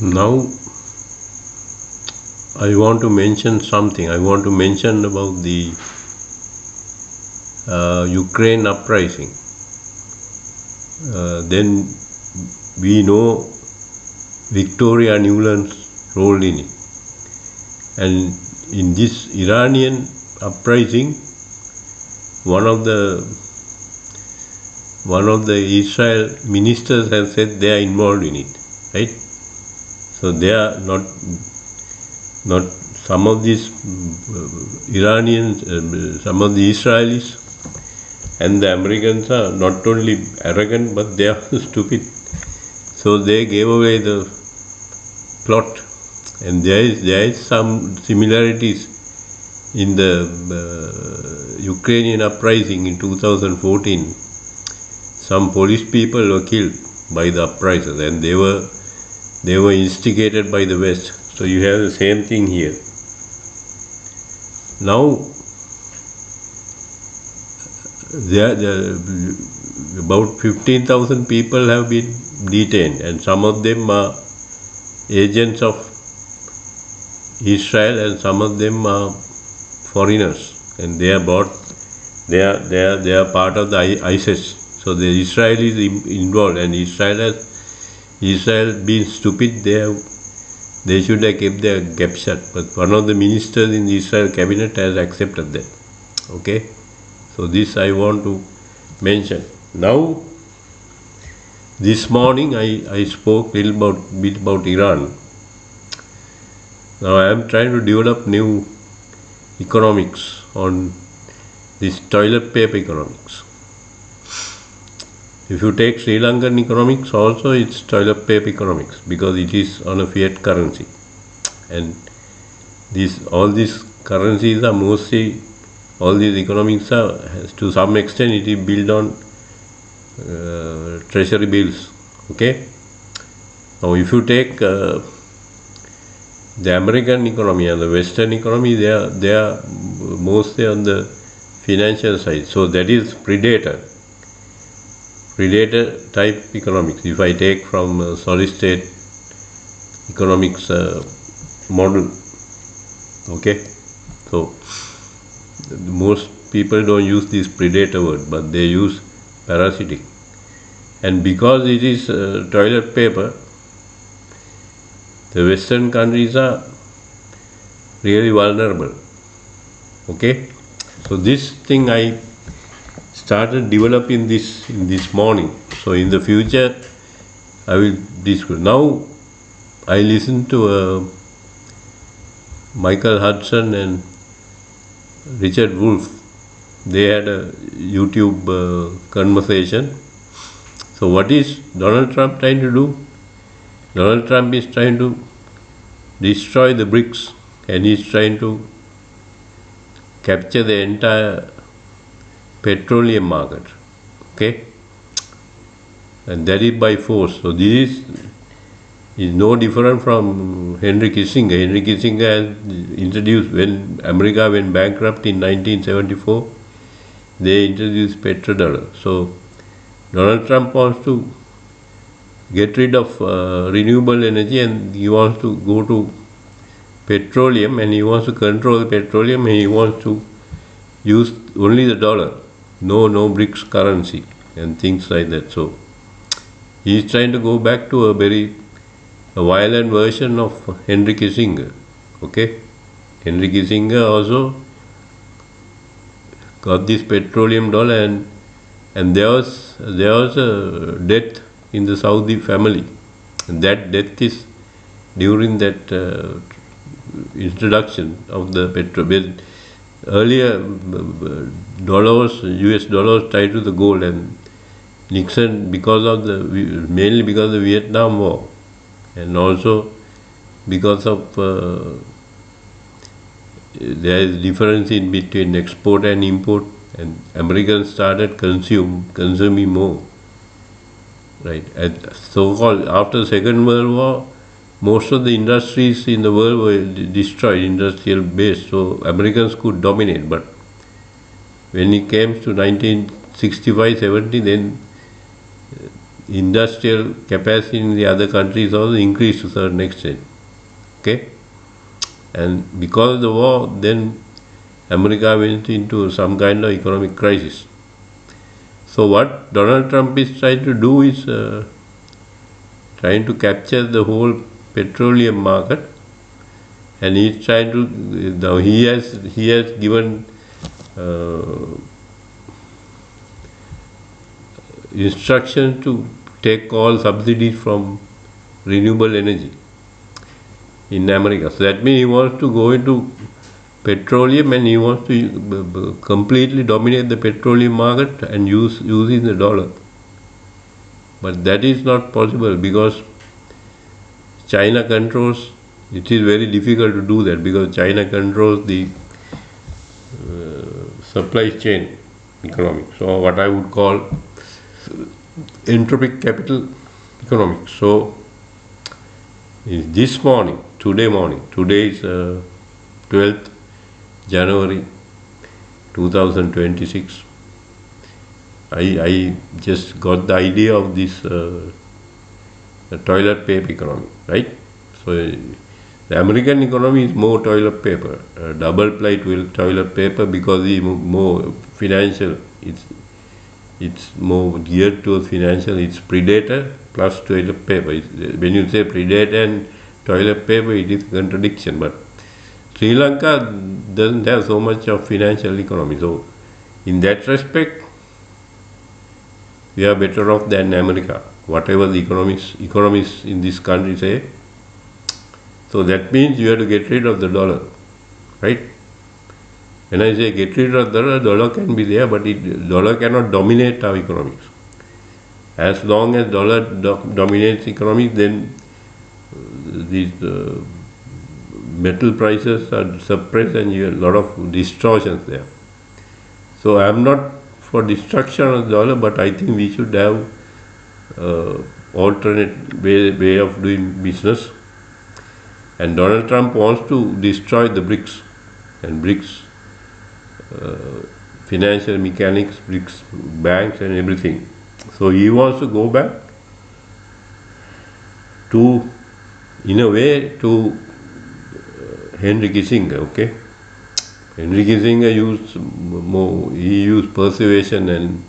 Now I want to mention something. I want to mention about the Ukraine uprising. Then we know Victoria Nuland's role in it. And in this Iranian uprising, one of the Israel ministers has said they are involved in it, right? So they are not some of these Iranians, some of the Israelis and the Americans are not only arrogant but they are stupid. So they gave away the plot, and there is some similarities in the Ukrainian uprising in 2014. Some police people were killed by the uprisers, and they were instigated by the West. So you have the same thing here. Now, about 15,000 people have been detained, and some of them are agents of Israel, and some of them are foreigners, and they are part of the ISIS. So the Israel is involved, and Israel being stupid, they should have kept their gap shut. But one of the ministers in the Israel cabinet has accepted that. Okay, so this I want to mention. Now, this morning I spoke a little bit about Iran. Now I am trying to develop new economics on this toilet paper economics. If you take Sri Lankan economics also, it's toilet paper economics because it is on a fiat currency, and all these currencies are mostly, all these economics are, to some extent it is built on treasury bills. Okay. Now if you take the American economy and the Western economy, they are mostly on the financial side. So that is predator type economics. If I take from solid state economics model, okay. So most people don't use this predator word, but they use parasitic. And because it is toilet paper, the Western countries are really vulnerable. Okay, so this thing I started developing this in this morning. So in the future, I will discuss. Now I listened to Michael Hudson and Richard Wolff. They had a YouTube conversation. So what is Donald Trump trying to do? Donald Trump is trying to destroy the BRICS, and he is trying to capture the entire petroleum market. Okay, and that is by force. So this is no different from Henry Kissinger. Henry Kissinger has introduced, when America went bankrupt in 1974, they introduced petrodollar. So Donald Trump wants to get rid of renewable energy, and he wants to go to petroleum, and he wants to control the petroleum, and he wants to use only the dollar, no BRICS currency and things like that. So he is trying to go back to a violent version of Henry Kissinger. Okay, Henry Kissinger also got this petroleum dollar, and there was a death in the Saudi family, and that death is during that introduction of the petrol. Earlier, US dollars tied to the gold, and Nixon, mainly because of the Vietnam War, and also because of there is difference in between export and import, and Americans started consuming more. Right, and so-called after Second World War, most of the industries in the world were destroyed, industrial base, so Americans could dominate. But when it came to 1965-70, then industrial capacity in the other countries also increased to a certain extent. Okay? And because of the war, then America went into some kind of economic crisis. So what Donald Trump is trying to do is trying to capture the whole petroleum market, and he's trying to. Now he has given instruction to take all subsidies from renewable energy in America. So that means he wants to go into petroleum, and he wants to completely dominate the petroleum market and using the dollar. But that is not possible because China controls. It is very difficult to do that because China controls the supply chain economics. So what I would call entropic capital economics. So this morning, today is 12th January 2026. I just got the idea of this toilet paper economy, right? So the American economy is more toilet paper, double ply toilet paper because it's more financial. It's more geared towards financial. It's Predator plus toilet paper. When you say Predator and toilet paper, it is contradiction. But Sri Lanka doesn't have so much of financial economy. So in that respect, we are better off than America, whatever the economists in this country say. So that means you have to get rid of the dollar, right? When I say get rid of the dollar can be there, but dollar cannot dominate our economics. As long as dollar dominates economics, then these metal prices are suppressed and you have a lot of distortions there. So I am not for destruction of the dollar, but I think we should have alternate way of doing business. And Donald Trump wants to destroy the BRICS and BRICS financial mechanics, BRICS banks and everything. So he wants to go back to, in a way, to Henry Kissinger, okay? Henry Kissinger used persuasion, and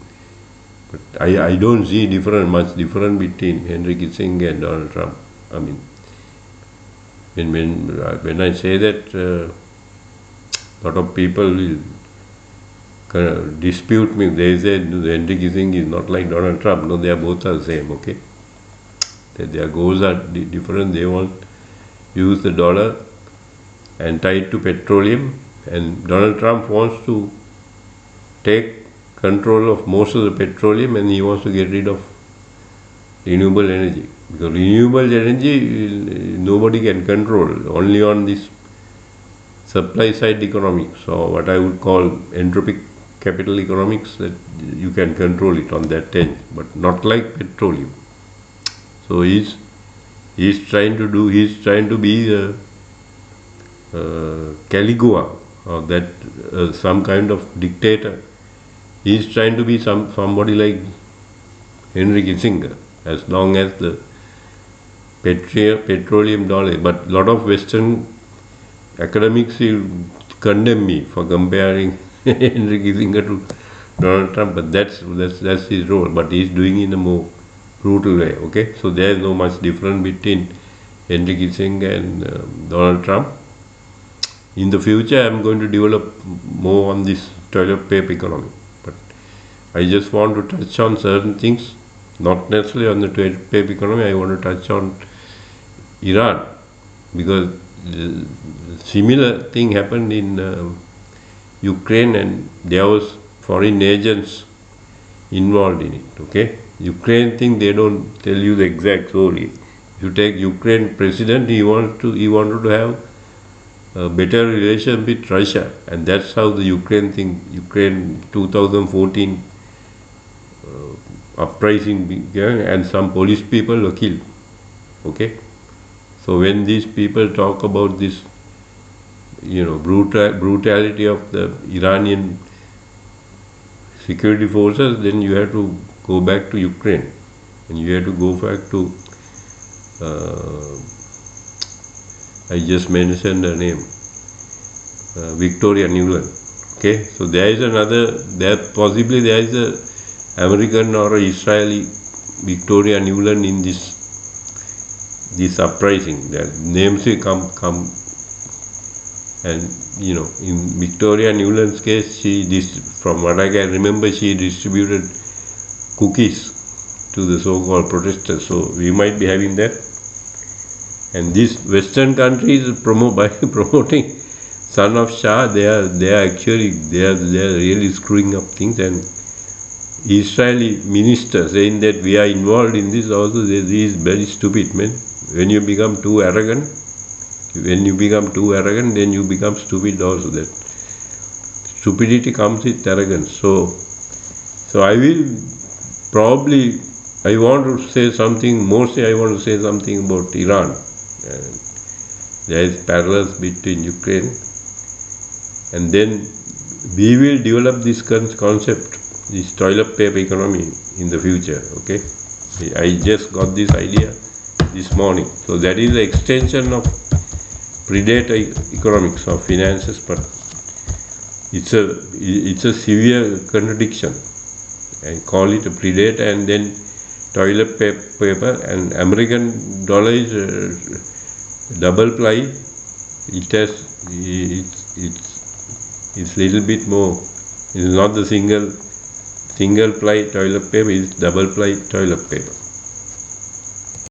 but I don't see much difference between Henry Kissinger and Donald Trump. I mean, when I say that, a lot of people will dispute me. They say Henry Kissinger is not like Donald Trump. No, they are both the same, okay? Their goals are different. They want to use the dollar and tie it to petroleum. And Donald Trump wants to take control of most of the petroleum, and he wants to get rid of renewable energy. Because renewable energy, nobody can control, only on this supply side economics, or what I would call entropic capital economics, that you can control it on that end, but not like petroleum. So he's trying to be the Caligula, or that some kind of dictator. He's trying to be somebody like Henry Kissinger, as long as the petroleum dollar. But a lot of Western academics will condemn me for comparing Henry Kissinger to Donald Trump, but that's his role. But he's doing it in a more brutal way. Okay, so there is no much difference between Henry Kissinger and Donald Trump. In the future, I am going to develop more on this toilet paper economy. But I just want to touch on certain things, not necessarily on the toilet paper economy. I want to touch on Iran, because similar thing happened in Ukraine, and there was foreign agents involved in it. Okay, Ukraine thing, they don't tell you the exact story. If you take Ukraine president, he wanted to have a better relation with Russia, and that's how the Ukraine 2014 uprising began, and some police people were killed. Okay, so when these people talk about this, brutality of the Iranian security forces, then you have to go back to Ukraine. and you have to go back to I just mentioned the name, Victoria Nuland. Okay, so there is another, there possibly there is a American or a Israeli Victoria Nuland in this uprising. Their names will come, and in Victoria Nuland's case, from what I can remember, she distributed cookies to the so-called protesters. So we might be having that. And these Western countries by promoting son of Shah, they are really screwing up things. And Israeli minister saying that we are involved in this also, this is very stupid, man. When you become too arrogant, then you become stupid also. That stupidity comes with arrogance. So I will probably, I want to say something, mostly I want to say something about Iran. There is parallels between Ukraine, and then we will develop this concept, this toilet paper economy in the future. Okay, I just got this idea this morning. So that is the extension of predator economics of finances, but it's a severe contradiction. I call it a predator and then toilet paper, and American dollar is double ply. It's little bit more. It's not the single ply toilet paper. It's double ply toilet paper.